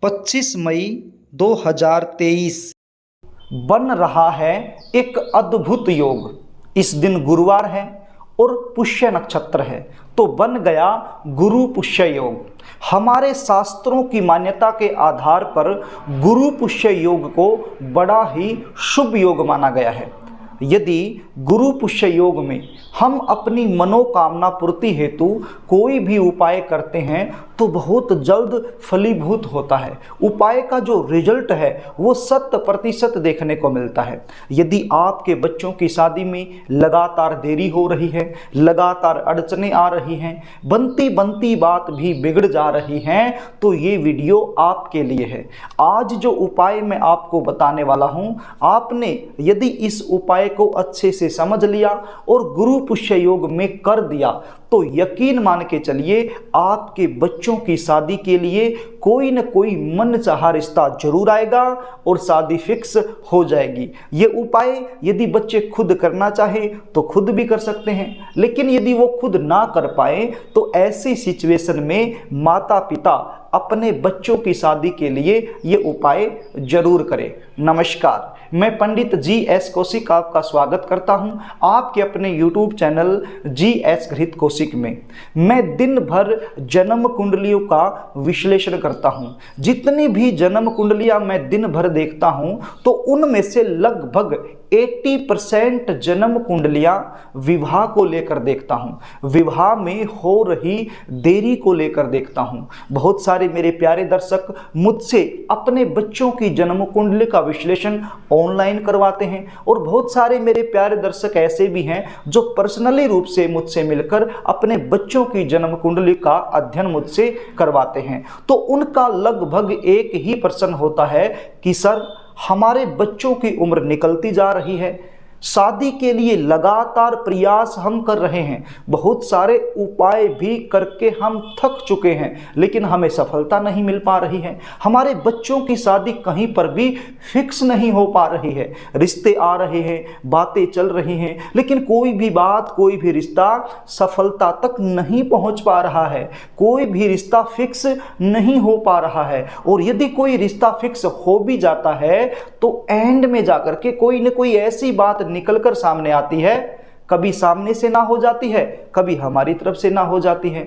25 मई 2023 बन रहा है एक अद्भुत योग। इस दिन गुरुवार है और पुष्य नक्षत्र है, तो बन गया गुरु पुष्य योग। हमारे शास्त्रों की मान्यता के आधार पर गुरु पुष्य योग को बड़ा ही शुभ योग माना गया है। यदि गुरु पुष्य योग में हम अपनी मनोकामना पूर्ति हेतु कोई भी उपाय करते हैं तो बहुत जल्द फलीभूत होता है। उपाय का जो रिजल्ट है वो 100% देखने को मिलता है। यदि आपके बच्चों की शादी में लगातार देरी हो रही है, लगातार अड़चने आ रही हैं, बनती बनती बात भी बिगड़ जा रही हैं, तो ये वीडियो आपके लिए है। आज जो उपाय मैं आपको बताने वाला हूँ, आपने यदि इस उपाय को अच्छे से समझ लिया और गुरु पुष्य योग में कर दिया तो यकीन मान के चलिए आपके बच्चों की शादी के लिए कोई न कोई मनचाहा रिश्ता जरूर आएगा और शादी फिक्स हो जाएगी। ये उपाय यदि बच्चे खुद करना चाहे तो खुद भी कर सकते हैं, लेकिन यदि वो खुद ना कर पाए तो ऐसी सिचुएशन में माता पिता अपने बच्चों की शादी के लिए ये उपाय जरूर करें। नमस्कार, मैं पंडित GS कौशिक आपका स्वागत करता हूं आपके अपने YouTube चैनल GS गृहीत कौशिक में। मैं दिन भर जन्म कुंडलियों का विश्लेषण करता हूं। जितनी भी जन्म कुंडलियां मैं दिन भर देखता हूं तो उनमें से लगभग 80% जन्म कुंडलियां विवाह को लेकर देखता हूं, विवाह में हो रही देरी को लेकर देखता हूं। बहुत सारे मेरे प्यारे दर्शक मुझसे अपने बच्चों की जन्म कुंडली का विश्लेषण ऑनलाइन करवाते हैं और बहुत सारे मेरे प्यारे दर्शक ऐसे भी हैं जो पर्सनली रूप से मुझसे मिलकर अपने बच्चों की जन्म कुंडली का अध्ययन मुझसे करवाते हैं। तो उनका लगभग एक ही प्रश्न होता है कि सर, हमारे बच्चों की उम्र निकलती जा रही है, शादी के लिए लगातार प्रयास हम कर रहे हैं, बहुत सारे उपाय भी करके हम थक चुके हैं, लेकिन हमें सफलता नहीं मिल पा रही है। हमारे बच्चों की शादी कहीं पर भी फिक्स नहीं हो पा रही है। रिश्ते आ रहे हैं, बातें चल रही हैं, लेकिन कोई भी बात, कोई भी रिश्ता सफलता तक नहीं पहुंच पा रहा है। कोई भी रिश्ता फिक्स नहीं हो पा रहा है। और यदि कोई रिश्ता फिक्स हो भी जाता है तो एंड में जाकर के कोई न कोई ऐसी बात निकलकर सामने आती है, कभी सामने से ना हो जाती है, कभी हमारी तरफ से ना हो जाती है।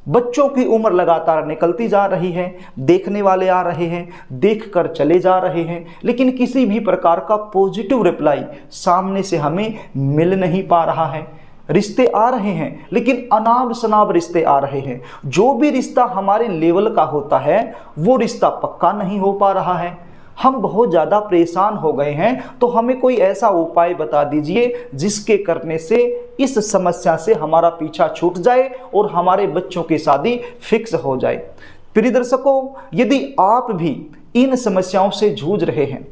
बच्चों की उम्र लगातार निकलती जा रही है, देखने वाले आ रहे हैं, देखकर चले जा रहे हैं, लेकिन किसी भी प्रकार का पॉजिटिव रिप्लाई सामने से हमें मिल नहीं पा रहा है। रिश्ते आ रहे हैं लेकिन अनाब शनाब रिश्ते आ रहे हैं। जो भी रिश्ता हमारे लेवल का होता है वो रिश्ता पक्का नहीं हो पा रहा है। हम बहुत ज़्यादा परेशान हो गए हैं, तो हमें कोई ऐसा उपाय बता दीजिए जिसके करने से इस समस्या से हमारा पीछा छूट जाए और हमारे बच्चों की शादी फिक्स हो जाए। प्रिय दर्शकों, यदि आप भी इन समस्याओं से जूझ रहे हैं,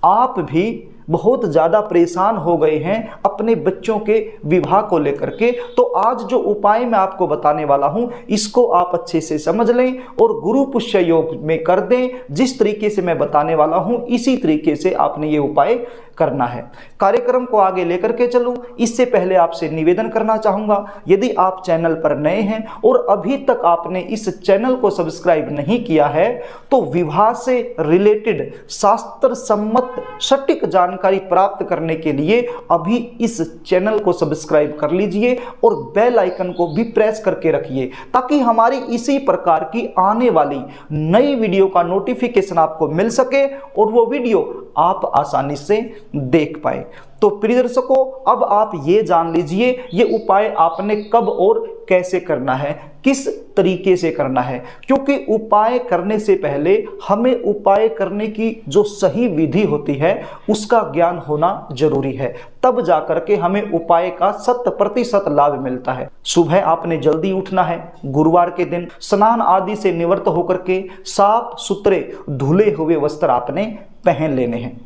आप भी बहुत ज़्यादा परेशान हो गए हैं अपने बच्चों के विवाह को लेकर के, तो आज जो उपाय मैं आपको बताने वाला हूं इसको आप अच्छे से समझ लें और गुरु पुष्य योग में कर दें। जिस तरीके से मैं बताने वाला हूं इसी तरीके से आपने ये उपाय करना है। कार्यक्रम को आगे लेकर के चलूं, इससे पहले आपसे निवेदन करना चाहूँगा, यदि आप चैनल पर नए हैं और अभी तक आपने इस चैनल को सब्सक्राइब नहीं किया है तो विवाह से रिलेटेड शास्त्र सम्मत सटीक जानकारी प्राप्त करने के लिए अभी इस चैनल को सब्सक्राइब कर लीजिए और बेल आइकन को भी प्रेस करके रखिए, ताकि हमारी इसी प्रकार की आने वाली नई वीडियो का नोटिफिकेशन आपको मिल सके और वो वीडियो आप आसानी से देख पाए। तो प्रिय दर्शकों, अब आप ये जान लीजिए ये उपाय आपने कब और कैसे करना है, किस तरीके से करना है, क्योंकि उपाय करने से पहले हमें उपाय करने की जो सही विधि होती है उसका ज्ञान होना जरूरी है। तब जाकर के हमें उपाय का 100% लाभ मिलता है। सुबह आपने जल्दी उठना है, गुरुवार के दिन स्नान आदि से निवृत्त होकर के साफ सुथरे धुले हुए वस्त्र आपने पहन लेने हैं।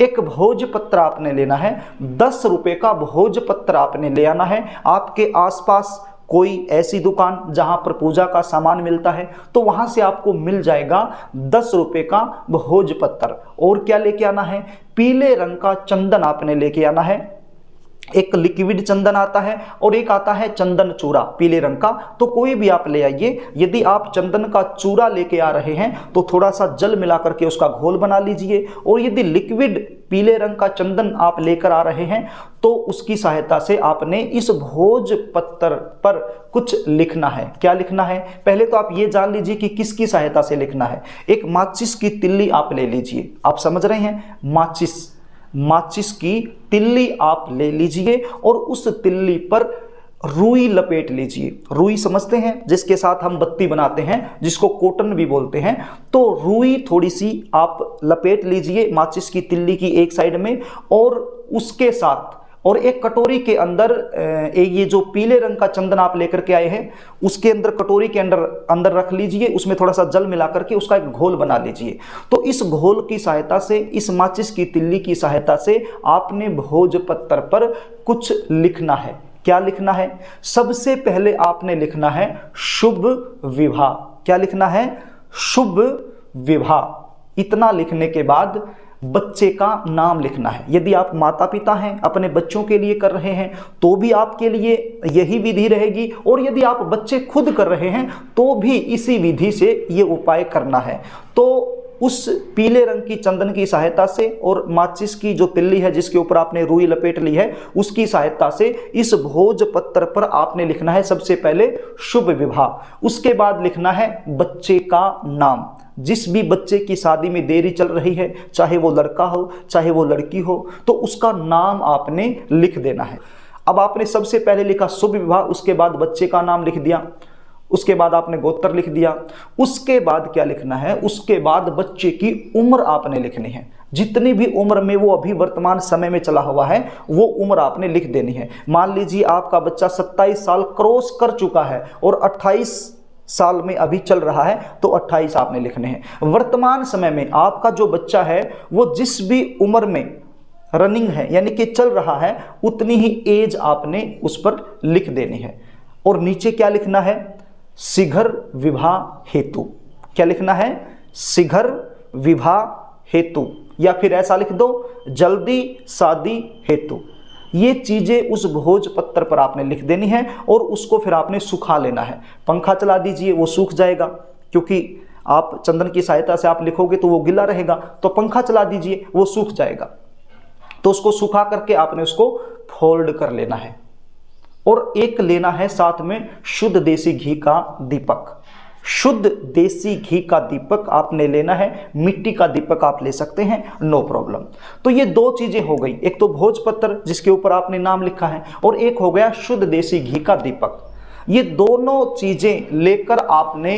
एक भोजपत्र आपने लेना है, 10 रुपए का भोजपत्र आपने ले आना है। आपके आसपास कोई ऐसी दुकान जहां पर पूजा का सामान मिलता है तो वहां से आपको मिल जाएगा 10 रुपए का भोजपत्र। और क्या लेके आना है? पीले रंग का चंदन आपने लेके आना है। एक लिक्विड चंदन आता है और एक आता है चंदन चूरा पीले रंग का। तो कोई भी आप ले आइए। यदि आप चंदन का चूरा लेके आ रहे हैं तो थोड़ा सा जल मिला करके उसका घोल बना लीजिए, और यदि लिक्विड पीले रंग का चंदन आप लेकर आ रहे हैं तो उसकी सहायता से आपने इस भोजपत्र पर कुछ लिखना है। क्या लिखना है? पहले तो आप ये जान लीजिए कि किसकी सहायता से लिखना है। एक माचिस की तिल्ली आप ले लीजिए। आप समझ रहे हैं? माचिस की तिल्ली आप ले लीजिए और उस तिल्ली पर रुई लपेट लीजिए। रुई समझते हैं, जिसके साथ हम बत्ती बनाते हैं, जिसको कॉटन भी बोलते हैं। तो रुई थोड़ी सी आप लपेट लीजिए माचिस की तिल्ली की एक साइड में, और उसके साथ और एक कटोरी के अंदर ये जो पीले रंग का चंदन आप लेकर के आए हैं उसके अंदर, कटोरी के अंदर रख लीजिए। उसमें थोड़ा सा जल मिला करके उसका एक घोल बना लीजिए। तो इस घोल की सहायता से, इस माचिस की तिल्ली की सहायता से आपने भोजपत्र पर कुछ लिखना है। क्या लिखना है? सबसे पहले आपने लिखना है शुभ विवाह। क्या लिखना है? शुभ विवाह। इतना लिखने के बाद बच्चे का नाम लिखना है। यदि आप माता पिता हैं, अपने बच्चों के लिए कर रहे हैं, तो भी आपके लिए यही विधि रहेगी, और यदि आप बच्चे खुद कर रहे हैं तो भी इसी विधि से ये उपाय करना है। तो उस पीले रंग की चंदन की सहायता से और माचिस की जो तिल्ली है जिसके ऊपर आपने रुई लपेट ली है उसकी सहायता से इस भोजपत्र पर आपने लिखना है सबसे पहले शुभ विवाह। उसके बाद लिखना है बच्चे का नाम। जिस भी बच्चे की शादी में देरी चल रही है, चाहे वो लड़का हो चाहे वो लड़की हो, तो उसका नाम आपने लिख देना है। अब आपने सबसे पहले लिखा शुभ विवाह, उसके बाद बच्चे का नाम लिख दिया, उसके बाद आपने गोत्र लिख दिया। उसके बाद क्या लिखना है? उसके बाद बच्चे की उम्र आपने लिखनी है। जितनी भी उम्र में वो अभी वर्तमान समय में चला हुआ है वो उम्र आपने लिख देनी है। मान लीजिए आपका बच्चा 27 साल क्रॉस कर चुका है और 28 साल में अभी चल रहा है, तो 28 आपने लिखने हैं। वर्तमान समय में आपका जो बच्चा है वो जिस भी उम्र में रनिंग है यानी कि चल रहा है, उतनी ही एज आपने उस पर लिख देनी है। और नीचे क्या लिखना है? शीघ्र विवाह हेतु। क्या लिखना है? शीघ्र विवाह हेतु, या फिर ऐसा लिख दो जल्दी शादी हेतु। ये चीजें उस भोजपत्र पर आपने लिख देनी है और उसको फिर आपने सुखा लेना है। पंखा चला दीजिए, वो सूख जाएगा, क्योंकि आप चंदन की सहायता से आप लिखोगे तो वो गीला रहेगा। तो पंखा चला दीजिए, वो सूख जाएगा। तो उसको सुखा करके आपने उसको फोल्ड कर लेना है। और एक लेना है साथ में शुद्ध देसी घी का दीपक। शुद्ध देसी घी का दीपक आपने लेना है। मिट्टी का दीपक आप ले सकते हैं, नो प्रॉब्लम। तो ये दो चीजें हो गई, एक तो भोजपत्र जिसके ऊपर आपने नाम लिखा है, और एक हो गया शुद्ध देसी घी का दीपक। ये दोनों चीजें लेकर आपने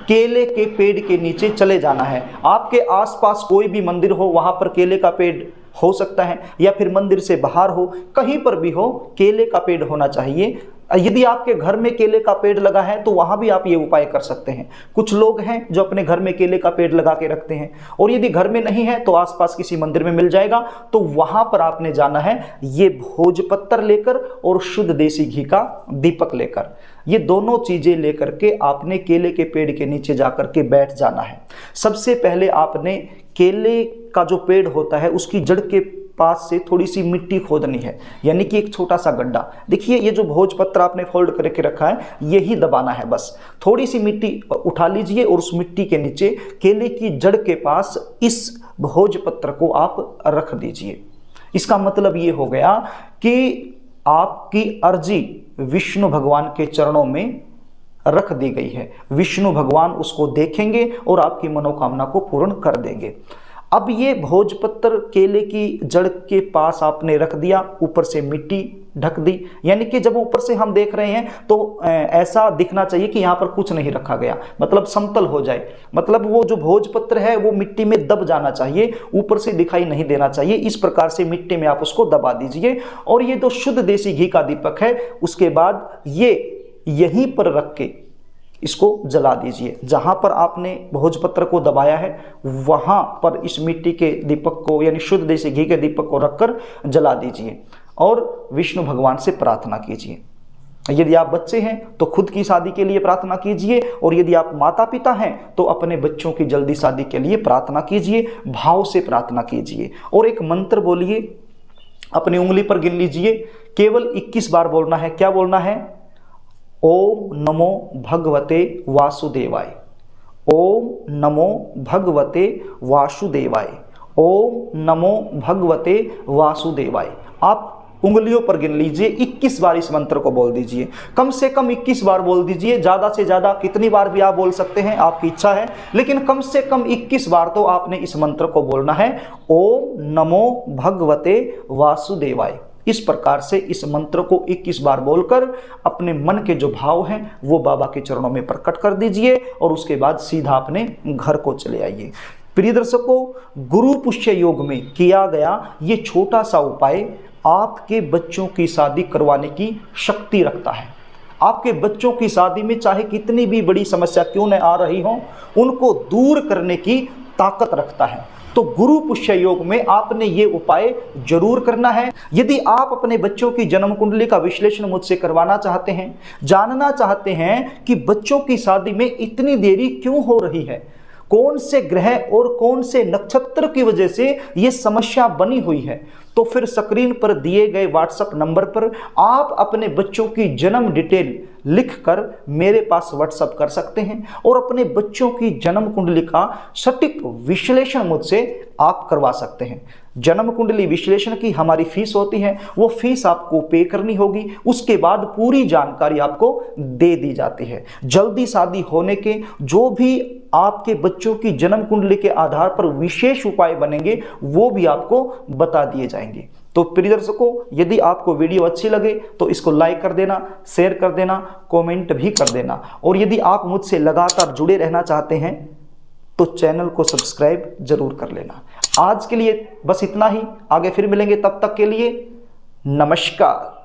केले के पेड़ के नीचे चले जाना है। आपके आसपास कोई भी मंदिर हो, वहां पर केले का पेड़ हो सकता है, या फिर मंदिर से बाहर हो, कहीं पर भी हो, केले का पेड़ होना चाहिए। यदि आपके घर में केले का पेड़ लगा है तो वहां भी आप ये उपाय कर सकते हैं। कुछ लोग हैं जो अपने घर में केले का पेड़ लगा के रखते हैं, और यदि घर में नहीं है तो आसपास किसी मंदिर में मिल जाएगा, तो वहां पर आपने जाना है ये भोजपत्र लेकर और शुद्ध देसी घी का दीपक लेकर। ये दोनों चीजें लेकर के आपने केले के पेड़ के नीचे जाकर के बैठ जाना है। सबसे पहले आपने केले का जो पेड़ होता है उसकी जड़ के पास से थोड़ी सी मिट्टी खोदनी है, यानी कि एक छोटा सा गड्ढा। देखिए ये जो भोजपत्र आपने फोल्ड करके रखा है यही दबाना है बस। थोड़ी सी मिट्टी उठा लीजिए और उस मिट्टी के नीचे केले की जड़ के पास इस भोजपत्र को आप रख दीजिए। इसका मतलब ये हो गया कि आपकी अर्जी विष्णु भगवान के चरणों में रख दी गई है। विष्णु भगवान उसको देखेंगे और आपकी मनोकामना को पूर्ण कर देंगे। अब ये भोजपत्र केले की जड़ के पास आपने रख दिया, ऊपर से मिट्टी ढक दी, यानी कि जब ऊपर से हम देख रहे हैं तो ऐसा दिखना चाहिए कि यहाँ पर कुछ नहीं रखा गया, मतलब समतल हो जाए। मतलब वो जो भोजपत्र है वो मिट्टी में दब जाना चाहिए, ऊपर से दिखाई नहीं देना चाहिए। इस प्रकार से मिट्टी में आप उसको दबा दीजिए। और ये जो शुद्ध देसी घी का दीपक है उसके बाद ये यहीं पर रख के इसको जला दीजिए। जहां पर आपने भोजपत्र को दबाया है वहां पर इस मिट्टी के दीपक को यानी शुद्ध देसी घी के दीपक को रखकर जला दीजिए और विष्णु भगवान से प्रार्थना कीजिए। यदि आप बच्चे हैं तो खुद की शादी के लिए प्रार्थना कीजिए, और यदि आप माता पिता हैं तो अपने बच्चों की जल्दी शादी के लिए प्रार्थना कीजिए, भाव से प्रार्थना कीजिए। और एक मंत्र बोलिए, अपनी उंगली पर गिन लीजिए, केवल 21 बार बोलना है। क्या बोलना है? ओम नमो भगवते वासुदेवाय, ओम नमो भगवते वासुदेवाय, ओम नमो भगवते वासुदेवाय। आप उंगलियों पर गिन लीजिए, 21 बार इस मंत्र को बोल दीजिए। कम से कम 21 बार बोल दीजिए, ज़्यादा से ज़्यादा कितनी बार भी आप बोल सकते हैं, आपकी इच्छा है, लेकिन कम से कम 21 बार तो आपने इस मंत्र को बोलना है, ओम नमो भगवते वासुदेवाय। इस प्रकार से इस मंत्र को 21 बार बोलकर अपने मन के जो भाव हैं वो बाबा के चरणों में प्रकट कर दीजिए और उसके बाद सीधा अपने घर को चले आइए। प्रिय दर्शकों, गुरु पुष्य योग में किया गया ये छोटा सा उपाय आपके बच्चों की शादी करवाने की शक्ति रखता है। आपके बच्चों की शादी में चाहे कितनी भी बड़ी समस्या क्यों न आ रही हो, उनको दूर करने की ताकत रखता है। तो गुरु पुष्य योग में आपने ये उपाय जरूर करना है। यदि आप अपने बच्चों की जन्म कुंडली का विश्लेषण मुझसे करवाना चाहते हैं, जानना चाहते हैं कि बच्चों की शादी में इतनी देरी क्यों हो रही है, कौन से ग्रह और कौन से नक्षत्र की वजह से ये समस्या बनी हुई है, तो फिर स्क्रीन पर दिए गए व्हाट्सएप नंबर पर आप अपने बच्चों की जन्म डिटेल लिखकर मेरे पास व्हाट्सएप कर सकते हैं और अपने बच्चों की जन्म कुंडली का सटीक विश्लेषण मुझसे आप करवा सकते हैं। जन्म कुंडली विश्लेषण की हमारी फीस होती है, वो फीस आपको पे करनी होगी, उसके बाद पूरी जानकारी आपको दे दी जाती है। जल्दी शादी होने के जो भी आपके बच्चों की जन्म कुंडली के आधार पर विशेष उपाय बनेंगे वो भी आपको बता दिए जाएंगे। तो प्रिय दर्शकों, यदि आपको वीडियो अच्छी लगे तो इसको लाइक कर देना, शेयर कर देना, कमेंट भी कर देना, और यदि आप मुझसे लगातार जुड़े रहना चाहते हैं तो चैनल को सब्सक्राइब जरूर कर लेना। आज के लिए बस इतना ही, आगे फिर मिलेंगे, तब तक के लिए नमस्कार।